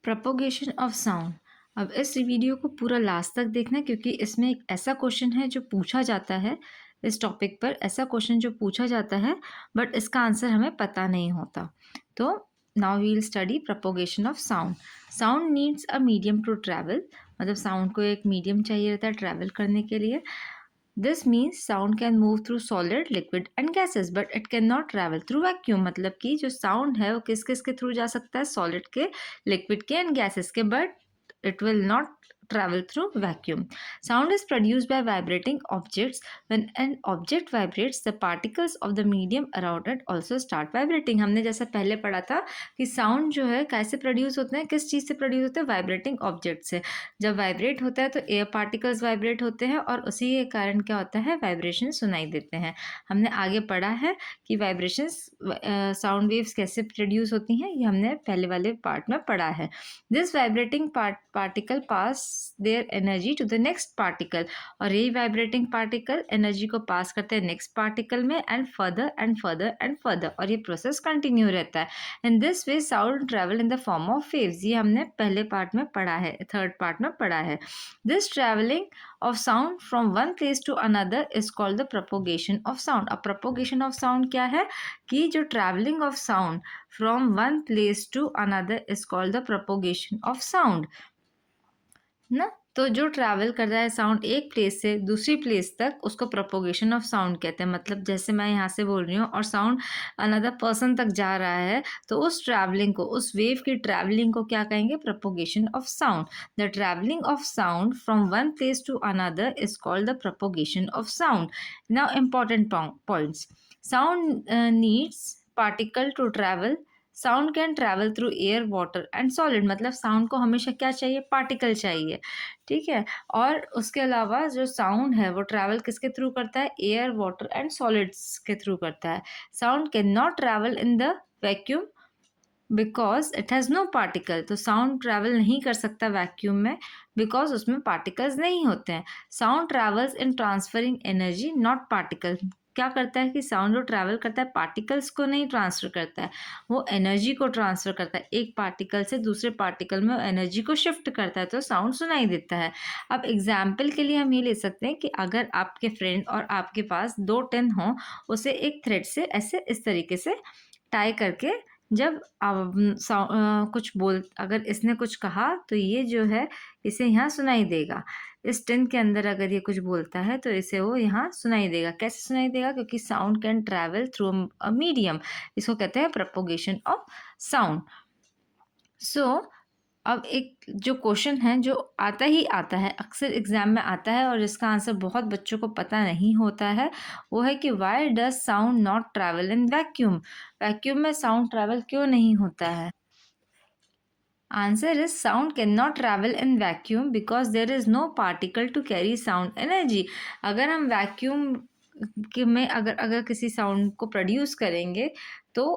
Propagation of sound. अब इस video को पूरा लास्ट तक देखना क्योंकि इसमें एक ऐसा क्वेश्चन है जो पूछा जाता है। इस टॉपिक पर ऐसा क्वेश्चन जो पूछा जाता है बट इसका आंसर हमें पता नहीं होता। तो now we will study propagation of sound. Sound needs a medium to travel, मतलब साउंड को एक मीडियम चाहिए रहता है ट्रैवल करने के लिए। This means sound can move through solid, liquid and gases but it can not travel through vacuum. मतलब कि जो साउंड है वो किस किस के थ्रू जा सकता है, सॉलिड के, लिक्विड के एंड गैसेस के, but it will not travel through vacuum. Sound is produced by vibrating objects. When an object vibrates, the particles of the medium around it also start vibrating. हमने जैसा पहले पढ़ा था कि sound जो है कैसे प्रोड्यूस होते हैं, किस चीज़ से प्रोड्यूस होते हैं, वाइब्रेटिंग ऑब्जेक्ट से। जब वाइब्रेट होता है तो एयर पार्टिकल्स वाइब्रेट होते हैं और उसी के कारण क्या होता है, वाइब्रेशन सुनाई देते हैं। हमने आगे पढ़ा है कि वाइब्रेशंस साउंड वेव्स कैसे प्रोड्यूस होती हैं, ये हमने पहले वाले पार्ट में पढ़ा है। This vibrating particle pass their energy to the next particle, और यही वाइब्रेटिंग पार्टिकल एनर्जी को पास करते हैं नेक्स्ट पार्टिकल में and further and further and further, और ये प्रोसेस कंटिन्यू रहता है। In this way sound travel in the form of waves. ये हमने पहले पार्ट में पढ़ा है, थर्ड पार्ट में पढ़ा है। This travelling of sound from one place to another is called the propagation of sound. अब प्रोपोगेशन ऑफ साउंड क्या है कि जो travelling of sound from one place to another is called the propagation of sound ना। तो जो travel कर रहा है साउंड एक प्लेस से दूसरी प्लेस तक, उसको प्रोपोगेशन ऑफ साउंड कहते हैं। मतलब जैसे मैं यहाँ से बोल रही हूँ और साउंड अनदर पर्सन तक जा रहा है तो उस ट्रैवलिंग को, उस वेव की ट्रैवलिंग को क्या कहेंगे, propagation of sound. The travelling of sound from one place to another is called the propagation of sound. Now important points. Sound needs particle to travel. Sound can travel through air, water and solid. मतलब sound को हमेशा क्या चाहिए, particle चाहिए, ठीक है। और उसके अलावा जो साउंड है वो ट्रैवल किसके थ्रू करता है, एयर, वाटर एंड सॉलिड्स के थ्रू करता है। Sound can not travel in the vacuum because it has no particle. तो साउंड ट्रैवल नहीं कर सकता वैक्यूम में बिकॉज उसमें पार्टिकल्स नहीं होते हैं। Sound travels in transferring energy not particle. क्या करता है कि साउंड जो ट्रैवल करता है पार्टिकल्स को नहीं ट्रांसफ़र करता है, वो एनर्जी को ट्रांसफ़र करता है। एक पार्टिकल से दूसरे पार्टिकल में एनर्जी को शिफ्ट करता है तो साउंड सुनाई देता है। अब एग्जाम्पल के लिए हम ये ले सकते हैं कि अगर आपके फ्रेंड और आपके पास 2 टिन हों, उसे एक थ्रेड से ऐसे इस तरीके से टाई करके जब कुछ बोल, अगर इसने कुछ कहा तो ये जो है इसे यहाँ सुनाई देगा। इस टिन के अंदर अगर ये कुछ बोलता है तो इसे वो यहाँ सुनाई देगा। कैसे सुनाई देगा, क्योंकि sound can travel through a medium. इसको कहते हैं प्रोपोगेशन ऑफ साउंड। सो अब एक जो क्वेश्चन है जो आता ही आता है, अक्सर एग्जाम में आता है और जिसका आंसर बहुत बच्चों को पता नहीं होता है, वो है कि why does sound not travel in vacuum. Vacuum में साउंड ट्रैवल क्यों नहीं होता है। Answer is sound can not travel in vacuum because there is no particle to carry sound energy. अगर हम वैक्यूम में अगर किसी साउंड को प्रोड्यूस करेंगे तो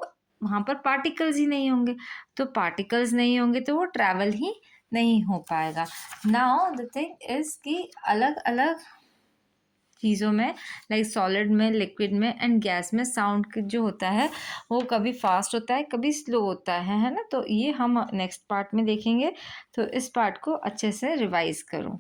वहाँ पर पार्टिकल्स ही नहीं होंगे, तो पार्टिकल्स नहीं होंगे तो वो ट्रैवल ही नहीं हो पाएगा। नाउ द थिंग इज कि अलग अलग चीज़ों में, लाइक सॉलिड में, लिक्विड में एंड गैस में साउंड जो होता है वो कभी फास्ट होता है कभी स्लो होता है ना। तो ये हम नेक्स्ट पार्ट में देखेंगे, तो इस पार्ट को अच्छे से रिवाइज करो।